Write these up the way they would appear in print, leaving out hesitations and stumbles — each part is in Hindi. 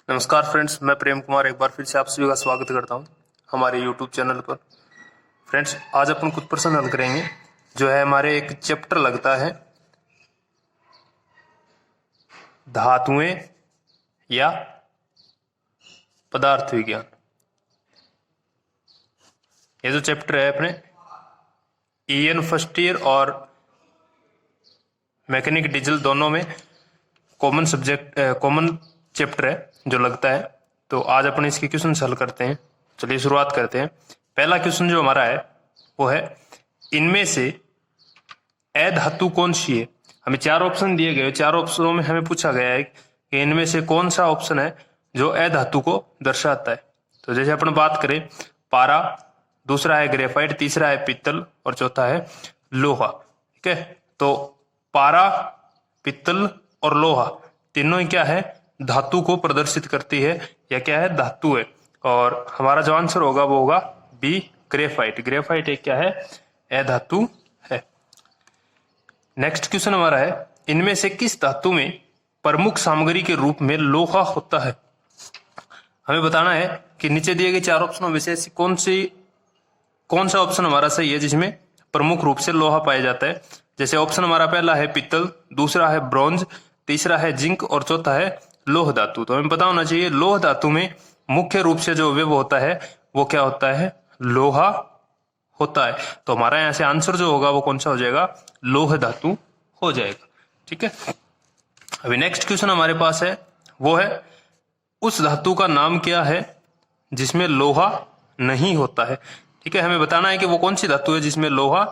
नमस्कार फ्रेंड्स, मैं प्रेम कुमार एक बार फिर से आप सभी का स्वागत करता हूं हमारे यूट्यूब चैनल पर। फ्रेंड्स, आज अपन कुछ प्रश्न हल करेंगे जो है हमारे एक चैप्टर लगता है धातुएं या पदार्थ विज्ञान। ये जो चैप्टर है अपने ईएन फर्स्ट ईयर और मैकेनिक डीजल दोनों में कॉमन चैप्टर है जो लगता है। तो आज अपन इसके क्वेश्चन हल करते हैं। चलिए शुरुआत करते हैं। पहला क्वेश्चन जो हमारा है वो है, इनमें से अधातु कौन सी है। हमें चार ऑप्शन दिए गए, चार ऑप्शनों में हमें पूछा गया है कि इनमें से कौन सा ऑप्शन है जो अधातु को दर्शाता है। तो जैसे अपन बात करें, पारा, दूसरा है ग्रेफाइट, तीसरा है पित्तल और चौथा है लोहा। ठीक है, तो पारा, पित्तल और लोहा तीनों ही क्या है, धातु को प्रदर्शित करती है या क्या है, धातु है। और हमारा जो आंसर होगा वो होगा बी, ग्रेफाइट। ग्रेफाइट एक क्या है, अधातु है। नेक्स्ट क्वेश्चन हमारा है, इनमें से किस धातु में प्रमुख सामग्री के रूप में लोहा होता है। हमें बताना है कि नीचे दिए गए चार ऑप्शनों में से ऐसी कौन सा ऑप्शन हमारा सही है जिसमें प्रमुख रूप से लोहा पाया जाता है। जैसे ऑप्शन हमारा पहला है पित्तल, दूसरा है ब्रॉन्ज, तीसरा है जिंक और चौथा है लोह धातु। तो हमें पता होना चाहिए लोह धातु में मुख्य रूप से जो अवयव होता है वो क्या होता है, लोहा होता है। तो हमारा यहां से आंसर जो होगा वो कौन सा हो जाएगा, लोह धातु हो जाएगा। ठीक है, अभी नेक्स्ट क्वेश्चन हमारे पास है वो है, उस धातु का नाम क्या है जिसमें लोहा नहीं होता है। ठीक है, हमें बताना है कि वो कौन सी धातु है जिसमें लोहा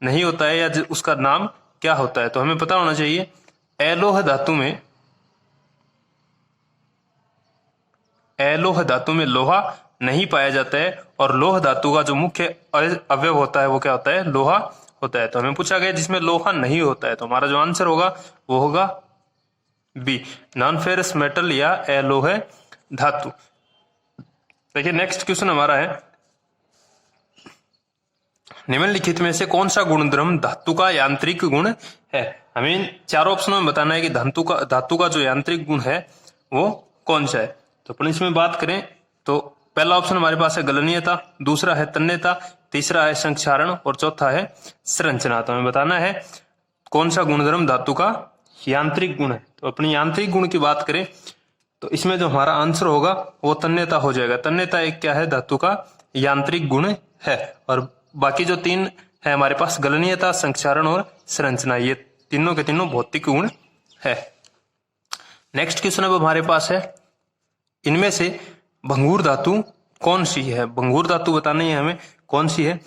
नहीं होता है या उसका नाम क्या होता है। तो हमें पता होना चाहिए अलोह धातु में लोहा नहीं पाया जाता है और लोह धातु का जो मुख्य अवयव होता है वो क्या होता है, लोहा होता है। तो हमें पूछा गया जिसमें लोहा नहीं होता है, तो हमारा जो आंसर होगा वो होगा बी, नॉन फेरस मेटल या अलोह धातु। देखिए नेक्स्ट क्वेश्चन हमारा है, निम्नलिखित में से कौन सा गुणधर्म धातु का यांत्रिक गुण है। हमें चारों ऑप्शनों में बताना है कि धातु का जो यांत्रिक गुण है वो कौन सा है। तो अपन इसमें बात करें तो पहला ऑप्शन हमारे पास है गलनीयता, दूसरा है तन्यता, तीसरा है संक्षारण और चौथा है संरचना। तो हमें बताना है कौन सा गुणधर्म धातु का यांत्रिक गुण है। तो अपनी यांत्रिक गुण की बात करें तो इसमें जो हमारा आंसर होगा वो तन्यता हो जाएगा। तन्यता एक क्या है, धातु का यांत्रिक गुण है। और बाकी जो तीन है हमारे पास, गलनीयता, संक्षारण और संरचना, ये तीनों के तीनों भौतिक गुण है। नेक्स्ट क्वेश्चन अब हमारे पास है, इनमें से भंगुर धातु कौन सी है। भंगुर धातु बतानी है हमें कौन सी है।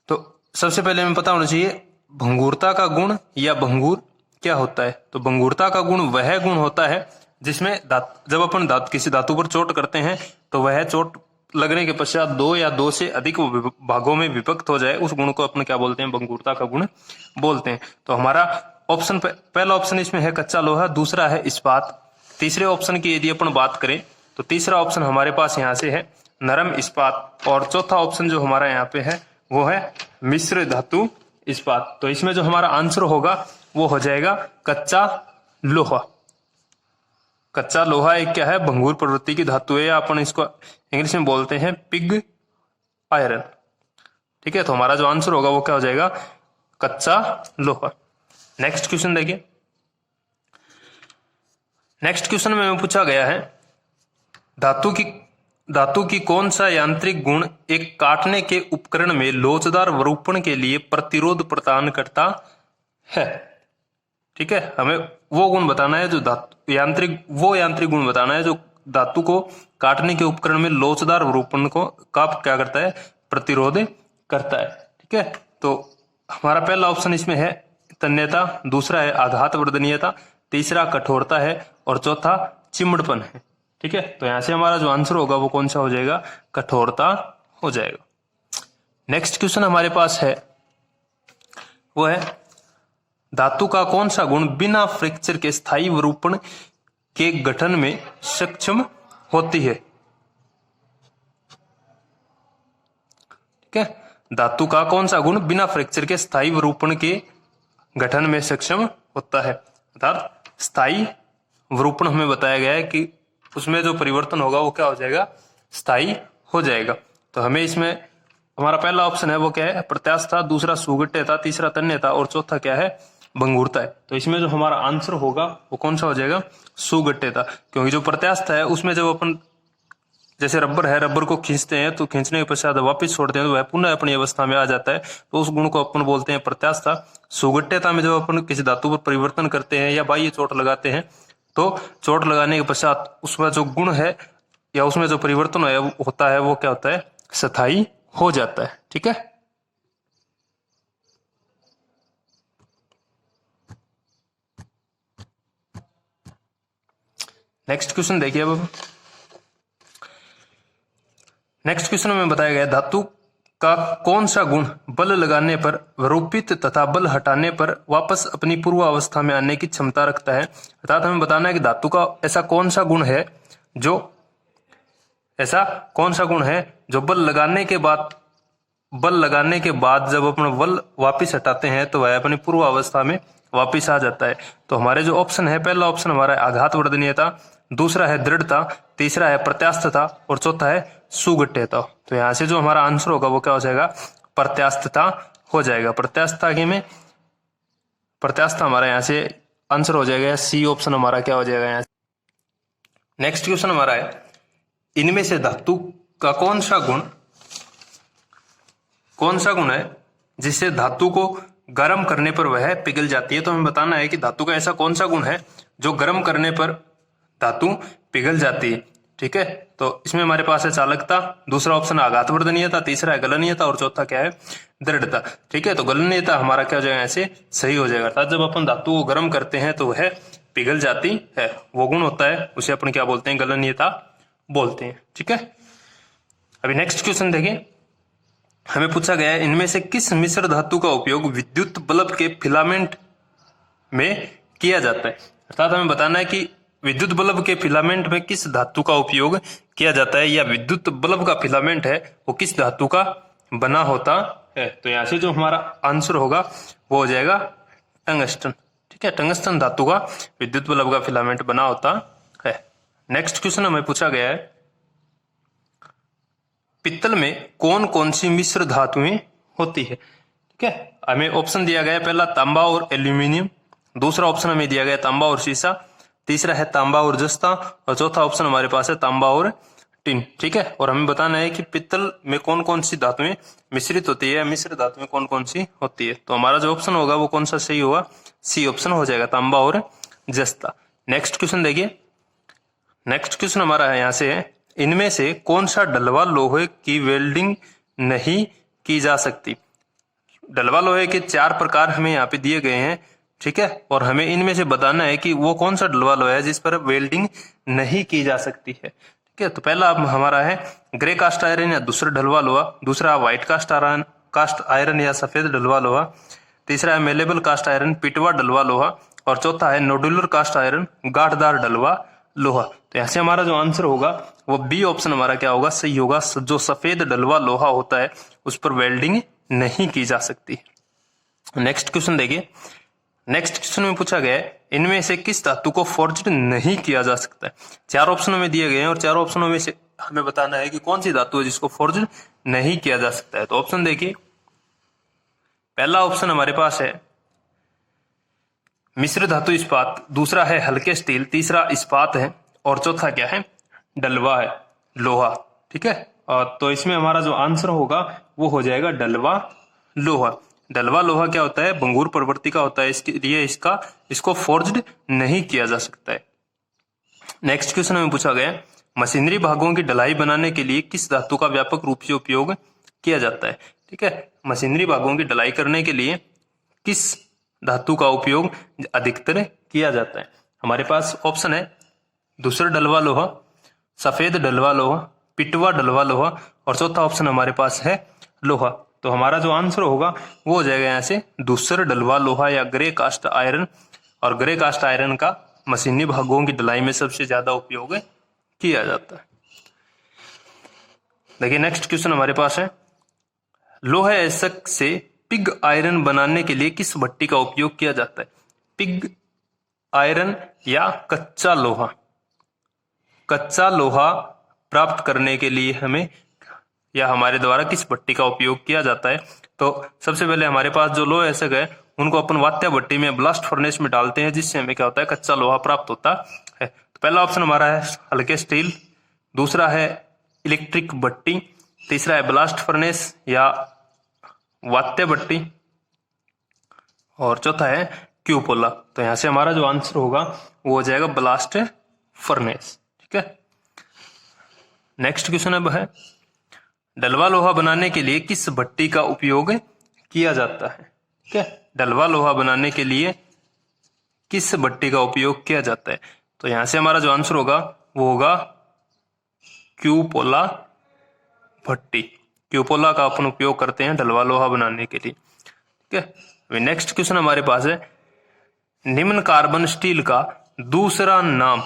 तो सबसे पहले हमें पता होना चाहिए भंगुरता का गुण या भंगुर क्या होता है। तो भंगुरता का गुण वह गुण होता है जिसमें जब अपन किसी धातु पर चोट करते हैं तो वह चोट लगने के पश्चात दो या दो से अधिक भागों में विभक्त हो जाए, उस गुण को अपन क्या बोलते हैं, भंगुरता का गुण बोलते हैं। तो हमारा ऑप्शन पहला ऑप्शन इसमें है कच्चा लोहा, दूसरा है इस्पात, तीसरे ऑप्शन की यदि अपन बात करें तो तीसरा ऑप्शन हमारे पास यहाँ से है नरम इस्पात और चौथा ऑप्शन जो हमारा यहाँ पे है वो है मिश्र धातु इस्पात। तो इसमें जो हमारा आंसर होगा वो हो जाएगा कच्चा लोहा। कच्चा लोहा एक क्या है, भंगुर प्रवृत्ति की धातु है, या अपन इसको इंग्लिश में बोलते हैं पिग आयरन। ठीक है, तो हमारा जो आंसर होगा वो क्या हो जाएगा, कच्चा लोहा। नेक्स्ट क्वेश्चन देखिए। नेक्स्ट क्वेश्चन में हमें पूछा गया है, धातु की कौन सा यांत्रिक गुण एक काटने के उपकरण में लोचदार विरूपण के लिए प्रतिरोध प्रदान करता है। ठीक है, हमें वो गुण बताना है जो यांत्रिक गुण बताना है जो धातु को काटने के उपकरण में लोचदार विरूपण को क्या करता है, प्रतिरोध करता है। ठीक है, तो हमारा पहला ऑप्शन इसमें है तन्यता, दूसरा है आघात वर्धनीयता, तीसरा कठोरता है और चौथा चिमड़पन है। ठीक है, तो यहां से हमारा जो आंसर होगा वो कौन सा हो जाएगा, कठोरता हो जाएगा। नेक्स्ट क्वेश्चन हमारे पास है वो है, धातु का कौन सा गुण बिना फ्रैक्चर के स्थायी विरूपण के गठन में सक्षम होती है। ठीक है, धातु का कौन सा गुण बिना फ्रैक्चर के स्थायी विरूपण के गठन में सक्षम होता है। अर्थात स्थायी विरूपण हमें बताया गया है कि उसमें जो परिवर्तन होगा वो क्या हो जाएगा, स्थायी हो जाएगा। तो हमें इसमें हमारा पहला ऑप्शन है वो क्या है, प्रत्यास्थता, दूसरा सुगठ्यता, तीसरा तन्यता और चौथा क्या है, भंगुरता है। तो इसमें जो हमारा आंसर होगा वो कौन सा हो जाएगा, सुगठ्यता। क्योंकि जो प्रत्यास्थ है उसमें जब अपन जैसे रबर है, रबर को खींचते हैं तो खींचने के पश्चात वापस छोड़ते हैं तो वह पुनः अपनी अवस्था में आ जाता है, तो उस गुण को अपन बोलते हैं प्रत्यास्थता। सुगठ्यता में जब अपन किसी धातु पर परिवर्तन करते हैं या बाह्य चोट लगाते हैं तो चोट लगाने के पश्चात उसमें जो गुण है या उसमें जो परिवर्तन होता है वो क्या होता है, स्थायी हो जाता है। ठीक है, नेक्स्ट क्वेश्चन देखिए। अब नेक्स्ट क्वेश्चन में बताया गया धातु का कौन सा गुण बल लगाने पर विरूपित तथा बल हटाने पर वापस अपनी पूर्व अवस्था में आने की क्षमता रखता है। अर्थात हमें बताना है कि धातु का ऐसा कौन सा गुण है जो बल लगाने के बाद जब अपना बल वापस हटाते हैं तो वह अपनी पूर्व अवस्था में वापस आ जाता है। तो हमारे जो ऑप्शन है, पहला ऑप्शन हमारा है आघात वर्धनीयता, दूसरा है दृढ़ता, तीसरा है प्रत्यास्थता और चौथा है सुगठ्यता। तो यहां से जो हमारा आंसर होगा वो क्या हो जाएगा, प्रत्यास्थता हो जाएगा। प्रत्यास्था हमारा यहाँ से आंसर हो जाएगा, सी ऑप्शन हमारा क्या हो जाएगा यहाँ से। नेक्स्ट क्वेश्चन हमारा है इनमें से धातु का कौन सा गुण है जिससे धातु को गर्म करने पर वह पिघल जाती है। तो हमें बताना है कि धातु का ऐसा कौन सा गुण है जो गर्म करने पर धातु पिघल जाती है। ठीक है, तो इसमें हमारे पास है चालकता, दूसरा ऑप्शन आघात वर्धनीयता, तीसरा है गलनीयता और चौथा क्या है, दृढ़ता। ठीक है, तो गलनीयता हमारा क्या हो जाएगा, ऐसे सही हो जाएगा। अर्थात जब अपन धातु को गर्म करते हैं तो वह पिघल जाती है, वो गुण होता है, उसे अपन क्या बोलते हैं, गलनीयता बोलते हैं। ठीक है, अभी नेक्स्ट क्वेश्चन देखिए। हमें पूछा गया है इनमें से किस मिश्र धातु का उपयोग विद्युत बल्ब के फिलामेंट में किया जाता है। अर्थात हमें बताना है कि विद्युत बल्ब के फिलामेंट में किस धातु का उपयोग किया जाता है, या विद्युत बल्ब का फिलामेंट है वो किस धातु का बना होता है। तो यहां से जो हमारा आंसर होगा वो हो जाएगा टंगस्टन। ठीक है, टंगस्टन धातु का विद्युत बल्ब का फिलामेंट बना होता है। नेक्स्ट क्वेश्चन हमें पूछा गया है पित्तल में कौन कौन सी मिश्र धातुएं होती है। ठीक है, हमें ऑप्शन दिया गया है, पहला तांबा और एल्यूमिनियम, दूसरा ऑप्शन हमें दिया गया तांबा और सीसा, तीसरा है तांबा और जस्ता और चौथा ऑप्शन हमारे पास है तांबा और टिन। ठीक है, और हमें बताना है कि पित्तल में कौन कौन सी धातुएं मिश्रित होती है, मिश्र धातुएं कौन कौन सी होती है। तो हमारा जो ऑप्शन होगा वो कौन सा सही होगा, सी ऑप्शन हो जाएगा, तांबा और जस्ता। नेक्स्ट क्वेश्चन देखिए। नेक्स्ट क्वेश्चन हमारा है यहाँ से है इनमें से कौन सा डलवा लोहे की वेल्डिंग नहीं की जा सकती। डलवा लोहे के 4 प्रकार हमें यहाँ पे दिए गए हैं। ठीक है, और हमें इनमें से बताना है कि वो कौन सा डलवा लोहा है जिस पर वेल्डिंग नहीं की जा सकती है। ठीक है, तो पहला हमारा है ग्रे कास्ट आयरन या दूसरा डलवा लोहा, दूसरा व्हाइट कास्ट आयरन या सफेद डलवा लोहा, तीसरा है मेलेबल कास्ट आयरन पिटवा डलवा लोहा और चौथा है नोडुलर कास्ट आयरन गांठदार डलवा लोहा। तो यहाँ से हमारा जो आंसर होगा वो बी ऑप्शन हमारा क्या होगा, सही होगा। जो सफेद डलवा लोहा होता है उस पर वेल्डिंग नहीं की जा सकती। नेक्स्ट क्वेश्चन देखिए। नेक्स्ट क्वेश्चन में पूछा गया है इनमें से किस धातु को फोर्ज्ड नहीं किया जा सकता है। 4 ऑप्शनों में दिए गए हैं और 4 ऑप्शनों में से हमें बताना है कि कौन सी धातु है जिसको फोर्ज्ड नहीं किया जा सकता है। तो ऑप्शन देखिए, पहला ऑप्शन हमारे पास है मिश्र धातु इस्पात, दूसरा है हल्के स्टील, तीसरा इस्पात है और चौथा क्या है, डलवा है, लोहा। ठीक है, और तो इसमें हमारा जो आंसर होगा वो हो जाएगा डलवा लोहा। डलवा लोहा क्या होता है, भंगुर प्रवृत्ति का होता है, इसके लिए इसको फोर्ज्ड नहीं किया जा सकता है। नेक्स्ट क्वेश्चन में पूछा गया मशीनरी भागों की ढलाई बनाने के लिए किस धातु का व्यापक रूप से उपयोग किया जाता है। ठीक है, मशीनरी भागों की ढलाई करने के लिए किस धातु का उपयोग अधिकतर किया जाता है। हमारे पास ऑप्शन है दूसरा डलवा लोहा, सफेद डलवा लोहा, पिटवा डलवा लोहा और चौथा ऑप्शन हमारे पास है लोहा। तो हमारा जो आंसर होगा वो हो जाएगा यहाँ से दूसरा डलवा लोहा या ग्रे कास्ट आयरन। और ग्रे कास्ट आयरन का मशीनी भागों की ढलाई में सबसे ज्यादा उपयोग किया जाता है। देखिए नेक्स्ट क्वेश्चन हमारे पास है लोहे एसक से पिग आयरन बनाने के लिए किस भट्टी का उपयोग किया जाता है। पिग आयरन या कच्चा लोहा। कच्चा लोहा प्राप्त करने के लिए हमें या हमारे द्वारा किस भट्टी का उपयोग किया जाता है? तो सबसे पहले हमारे पास जो लोह अयस्क है उनको अपन वात्या भट्टी में ब्लास्ट फर्नेस में डालते हैं, जिससे हमें क्या होता है, कच्चा लोहा प्राप्त होता है। तो पहला ऑप्शन हमारा है हल्के स्टील, दूसरा है इलेक्ट्रिक भट्टी, तीसरा है ब्लास्ट फर्नेस या वात्या भट्टी, और चौथा है क्यूपोला। तो यहां से हमारा जो आंसर होगा वो हो जाएगा ब्लास्ट फर्नेस। ठीक है, नेक्स्ट क्वेश्चन अब है डलवा लोहा बनाने के लिए किस भट्टी का उपयोग किया जाता है? ठीक है, डलवा लोहा बनाने के लिए किस भट्टी का उपयोग किया जाता है? तो यहां से हमारा जो आंसर होगा वो होगा क्यूपोला भट्टी। क्यूपोला का अपन उपयोग करते हैं डलवा लोहा बनाने के लिए। ठीक है, अभी नेक्स्ट क्वेश्चन हमारे पास है निम्न कार्बन स्टील का दूसरा नाम,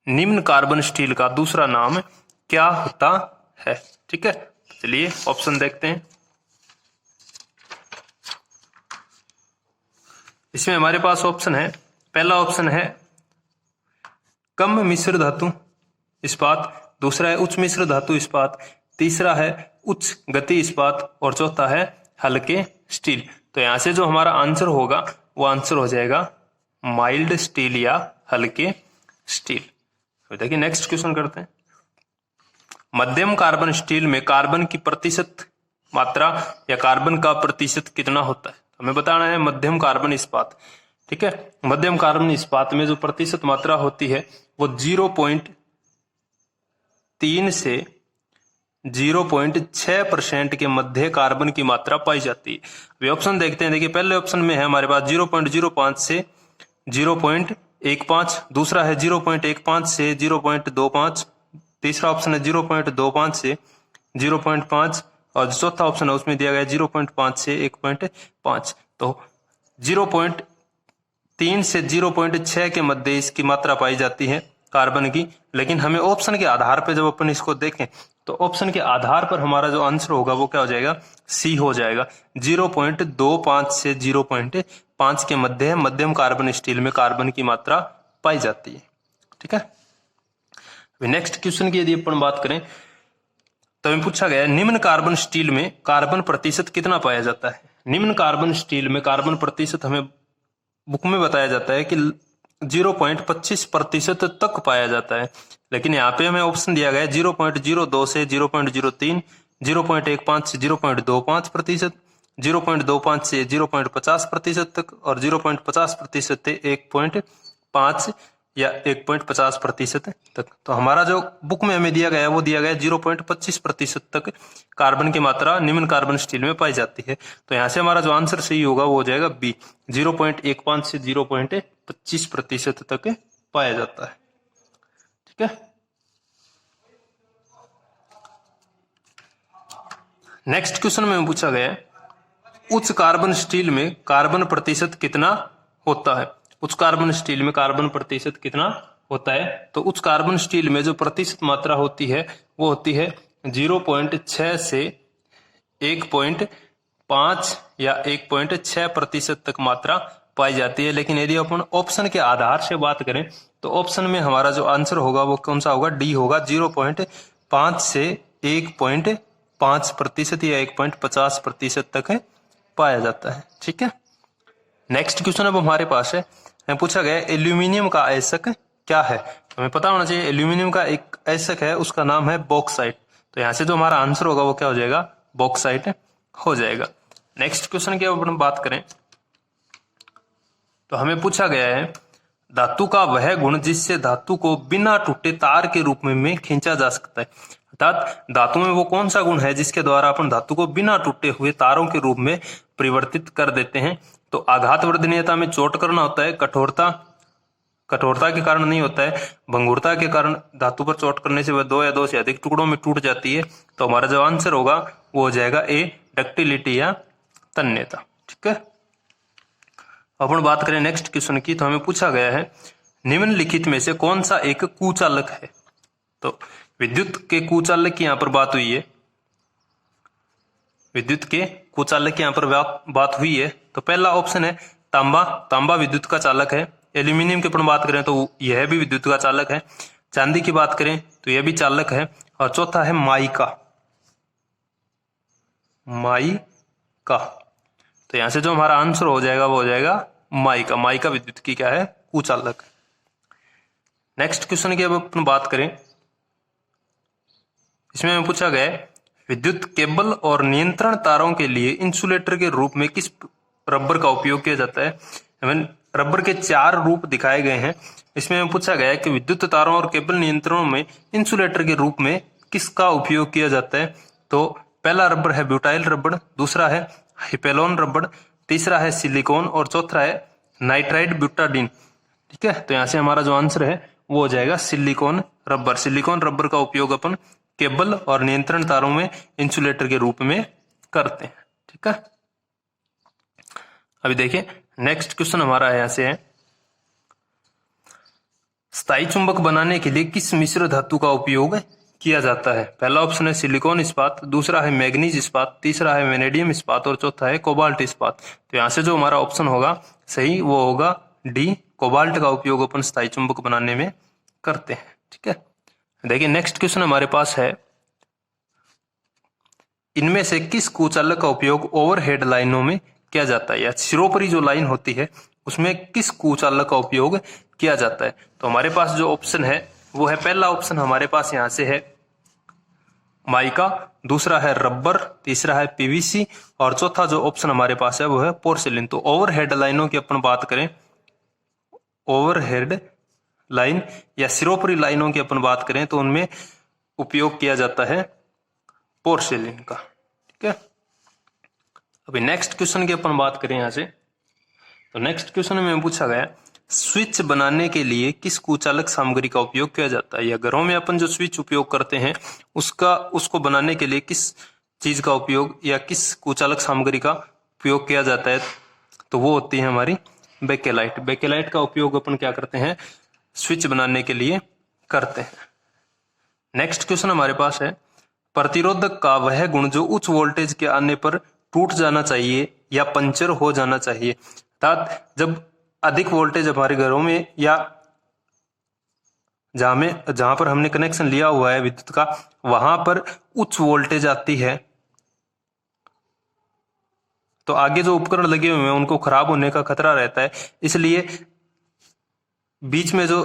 निम्न कार्बन स्टील का दूसरा नाम क्या होता है? ठीक है, चलिए ऑप्शन देखते हैं। इसमें हमारे पास ऑप्शन है, पहला ऑप्शन है कम मिश्र धातु इस्पात, दूसरा है उच्च मिश्र धातु इस्पात, तीसरा है उच्च गति इस्पात, और चौथा है हल्के स्टील। तो यहां से जो हमारा आंसर होगा वो आंसर हो जाएगा माइल्ड स्टील या हल्के स्टील। तो देखिए नेक्स्ट क्वेश्चन करते हैं। मध्यम कार्बन स्टील में कार्बन की प्रतिशत मात्रा या कार्बन का प्रतिशत कितना होता है? हमें बताना है मध्यम कार्बन इस्पात। ठीक है, मध्यम कार्बन इस्पात में जो प्रतिशत मात्रा होती है वो 0.3 से 0.6% के मध्य कार्बन की मात्रा पाई जाती है। वे ऑप्शन देखते हैं। देखिए पहले ऑप्शन में है हमारे पास 0.05 से 0.15, दूसरा है 0.15 से 0.25, तीसरा ऑप्शन है 0.25 से 0.5, और चौथा ऑप्शन है उसमें दिया गया 0.5 से 1.5। तो 0.3 से 0.6 के मध्य इसकी मात्रा पाई जाती है कार्बन की। लेकिन हमें ऑप्शन के आधार पर जब अपन इसको देखें तो ऑप्शन के आधार पर हमारा जो आंसर होगा वो क्या हो जाएगा, सी हो जाएगा। 0.25 से 0.5 के मध्य मध्यम कार्बन स्टील में कार्बन की मात्रा पाई जाती है। ठीक है, नेक्स्ट क्वेश्चन की यदि अपन बात करें तो हमें पूछा गया निम्न कार्बन स्टील में कार्बन प्रतिशत कितना पाया जाता है? निम्न कार्बन स्टील में कार्बन प्रतिशत हमें बुक में बताया जाता है कि 0.25% तक पाया जाता है। लेकिन यहाँ पे हमें ऑप्शन दिया गया है 0.02 से 0.03, 0.15 से 0.25%, 0.25 से 0.50% तक, और 0.50% से 1.5 या 1.50% तक। तो हमारा जो बुक में हमें दिया गया है वो दिया गया है 0.25% तक कार्बन की मात्रा निम्न कार्बन स्टील में पाई जाती है। तो यहाँ से हमारा जो आंसर सही होगा वो हो जाएगा बी, 0.15 से 0.25% तक पाया जाता है। ठीक है, नेक्स्ट क्वेश्चन में पूछा गया है उच्च कार्बन स्टील में कार्बन प्रतिशत कितना होता है? उच्च कार्बन स्टील में कार्बन प्रतिशत कितना होता है? तो उच्च कार्बन स्टील में जो प्रतिशत मात्रा होती है वो होती है 0.6 से 1.5 या 1.6% तक मात्रा पाई जाती है। लेकिन यदि अपन ऑप्शन के आधार से बात करें तो ऑप्शन में हमारा जो आंसर होगा वो कौन सा होगा, डी होगा। 0.5 से 1.5% या 1.50% तक पाया जाता है। ठीक है, नेक्स्ट क्वेश्चन अब हमारे पास है, पूछा गया एल्यूमिनियम का अयस्क क्या है? हमें पता होना चाहिए एल्यूमिनियम का एक अयस्क है उसका नाम है बॉक्साइट। तो यहां से जो हमारा आंसर होगा वो क्या हो जाएगा, बॉक्साइट हो जाएगा। नेक्स्ट क्वेश्चन की अपन बात करें तो हमें पूछा गया है धातु का वह गुण जिससे धातु को बिना टूटे तार के रूप में खींचा जा सकता है। अर्थात धातु में वो कौन सा गुण है जिसके द्वारा अपन धातु को बिना टूटे हुए तारों के रूप में परिवर्तित कर देते हैं? तो आघात वर्धनीयता में चोट करना होता है, कठोरता के कारण नहीं होता है, भंगुरता के कारण धातु पर चोट करने से वह 2 या 2 से अधिक टुकड़ों में टूट जाती है। तो हमारा जो आंसर होगा वो हो जाएगा ए, डक्टिलिटी या तन्यता। ठीक है, अपन बात करें नेक्स्ट क्वेश्चन की तो हमें पूछा गया है निम्नलिखित में से कौन सा एक कुचालक है? तो विद्युत के कुचालक की यहां पर बात हुई है, विद्युत के कुचालक की यहां पर बात हुई है। तो पहला ऑप्शन है तांबा, तांबा विद्युत का चालक है। एल्यूमिनियम की अपन बात करें तो यह भी विद्युत का चालक है। चांदी की बात करें तो यह भी चालक है। और चौथा है माइका। माइका, तो यहां से जो हमारा आंसर हो जाएगा वो हो जाएगा माइका। माइका विद्युत की क्या है, कुचालक। नेक्स्ट क्वेश्चन की अब अपन बात करें, इसमें पूछा गया है विद्युत केबल और नियंत्रण तारों के लिए इंसुलेटर के रूप में किस रबर का उपयोग किया जाता है। रबर के 4 रूप दिखाए गए हैं। इसमें पूछा गया है कि विद्युत तारों और केबल नियंत्रणों में इंसुलेटर के रूप में किसका उपयोग किया जाता है। तो पहला रबर है ब्यूटाइल रबर, दूसरा है हिपेलोन रबर, तीसरा है सिलिकॉन और चौथा है नाइट्राइड ब्यूटाडीन। ठीक है, तो यहां से हमारा जो आंसर है वो हो जाएगा सिलिकॉन रबर। सिलिकॉन रबर का उपयोग अपन केबल और नियंत्रण तारों में इंसुलेटर के रूप में करते हैं। ठीक है, अभी देखिए नेक्स्ट क्वेश्चन हमारा यहां से है, स्थायी चुंबक बनाने के लिए किस मिश्र धातु का उपयोग किया जाता है। पहला ऑप्शन है सिलिकॉन इस्पात, दूसरा है मैग्नीज इस्पात, तीसरा है वेनेडियम इस्पात और चौथा है कोबाल्ट इस्पात। तो यहां से जो हमारा ऑप्शन होगा सही वो होगा डी, कोबाल्ट का उपयोग अपन स्थायी चुंबक बनाने में करते हैं। ठीक है, देखिए नेक्स्ट क्वेश्चन हमारे पास है, इनमें से किस कुचालक का उपयोग ओवरहेड लाइनों में किया जाता है, या सिरोपरी जो लाइन होती है उसमें किस कुचालक का उपयोग किया जाता है। तो हमारे पास जो ऑप्शन है वो है, पहला ऑप्शन हमारे पास यहां से है माइका, दूसरा है रबर, तीसरा है पीवीसी और चौथा जो ऑप्शन हमारे पास है वो है पोर्सिलिन। तो ओवरहेड लाइनों की अपन बात करें, ओवरहेड लाइन या सिरोपरी लाइनों की अपन बात करें तो उनमें उपयोग किया जाता है पोर्सिलिन का। ठीक है, अभी नेक्स्ट क्वेश्चन की अपन बात करें यहां से, तो नेक्स्ट क्वेश्चन में पूछा गया स्विच बनाने के लिए किस कुचालक सामग्री का उपयोग किया जाता है, या घरों में अपन जो स्विच उपयोग करते हैं उसको बनाने के लिए किस चीज का उपयोग या किस कुचालक सामग्री का उपयोग किया जाता है। तो वो होती है हमारी बेकेलाइट। बेकेलाइट का उपयोग अपन क्या करते हैं, स्विच बनाने के लिए करते हैं। नेक्स्ट क्वेश्चन हमारे पास है, प्रतिरोधक का वह गुण जो उच्च वोल्टेज के आने पर टूट जाना चाहिए या पंचर हो जाना चाहिए। अर्थात जब अधिक वोल्टेज हमारे घरों में या जहां पर हमने कनेक्शन लिया हुआ है विद्युत का, वहां पर उच्च वोल्टेज आती है तो आगे जो उपकरण लगे हुए हैं उनको खराब होने का खतरा रहता है। इसलिए बीच में जो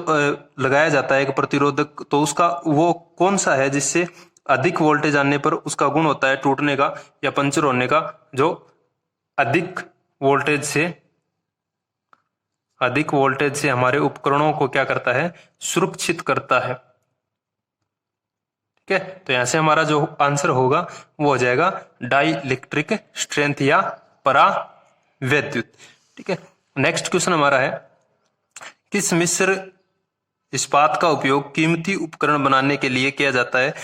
लगाया जाता है एक प्रतिरोधक, तो उसका वो कौन सा है जिससे अधिक वोल्टेज आने पर उसका गुण होता है टूटने का या पंचर होने का, जो अधिक वोल्टेज से हमारे उपकरणों को क्या करता है, सुरक्षित करता है। ठीक है, तो यहां से हमारा जो आंसर होगा वो हो जाएगा डाई इलेक्ट्रिक स्ट्रेंथ या परावैद्युत। ठीक है, नेक्स्ट क्वेश्चन हमारा है, किस मिश्र इस्पात का उपयोग कीमती उपकरण बनाने के लिए किया जाता है।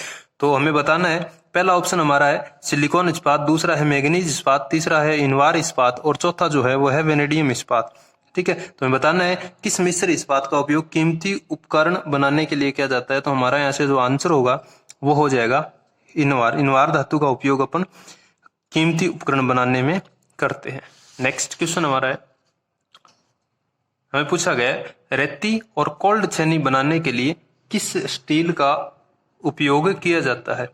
तो हमें बताना है, पहला ऑप्शन हमारा है सिलिकॉन इस्पात, दूसरा है मैग्नीज इस्पात, तीसरा है इनवार इस्पात और चौथा जो है वो है वेनेडियम इस्पात। ठीक है, तो हमें बताना है किस मिश्र इस्पात का उपयोग कीमती उपकरण बनाने के लिए किया जाता है। तो हमारा यहाँ से जो आंसर होगा वो हो जाएगा इनवार। इनवार धातु का उपयोग अपन कीमती उपकरण बनाने में करते हैं। नेक्स्ट क्वेश्चन हमारा है, हमें पूछा गया रेती और कोल्ड छेनी बनाने के लिए किस स्टील का उपयोग किया जाता है।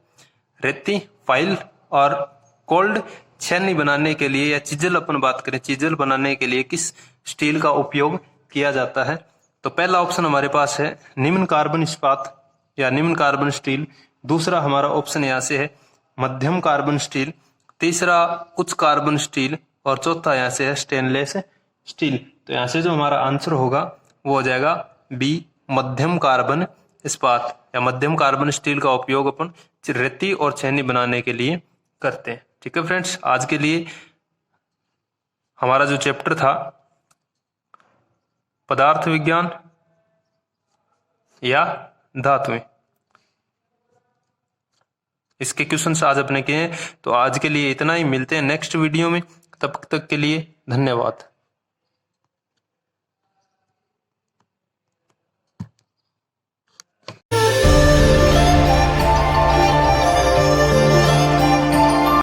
रेती फाइल और कोल्ड छेनी बनाने के लिए या चिजल अपन बात करें, चिजल बनाने के लिए किस स्टील का उपयोग किया जाता है। तो पहला ऑप्शन हमारे पास है निम्न कार्बन इस्पात या निम्न कार्बन स्टील, दूसरा हमारा ऑप्शन यहाँ से है मध्यम कार्बन स्टील, तीसरा उच्च कार्बन स्टील और चौथा यहाँ से है स्टेनलेस स्टील। तो यहाँ से जो हमारा आंसर होगा वो हो जाएगा बी, मध्यम कार्बन इस्पात या मध्यम कार्बन स्टील का उपयोग अपन रेती और छेनी बनाने के लिए करते हैं। ठीक है फ्रेंड्स, आज के लिए हमारा जो चैप्टर था पदार्थ विज्ञान या धातुएं, इसके क्वेश्चंस आज अपने किए हैं। तो आज के लिए इतना ही, मिलते हैं नेक्स्ट वीडियो में, तब तक के लिए धन्यवाद।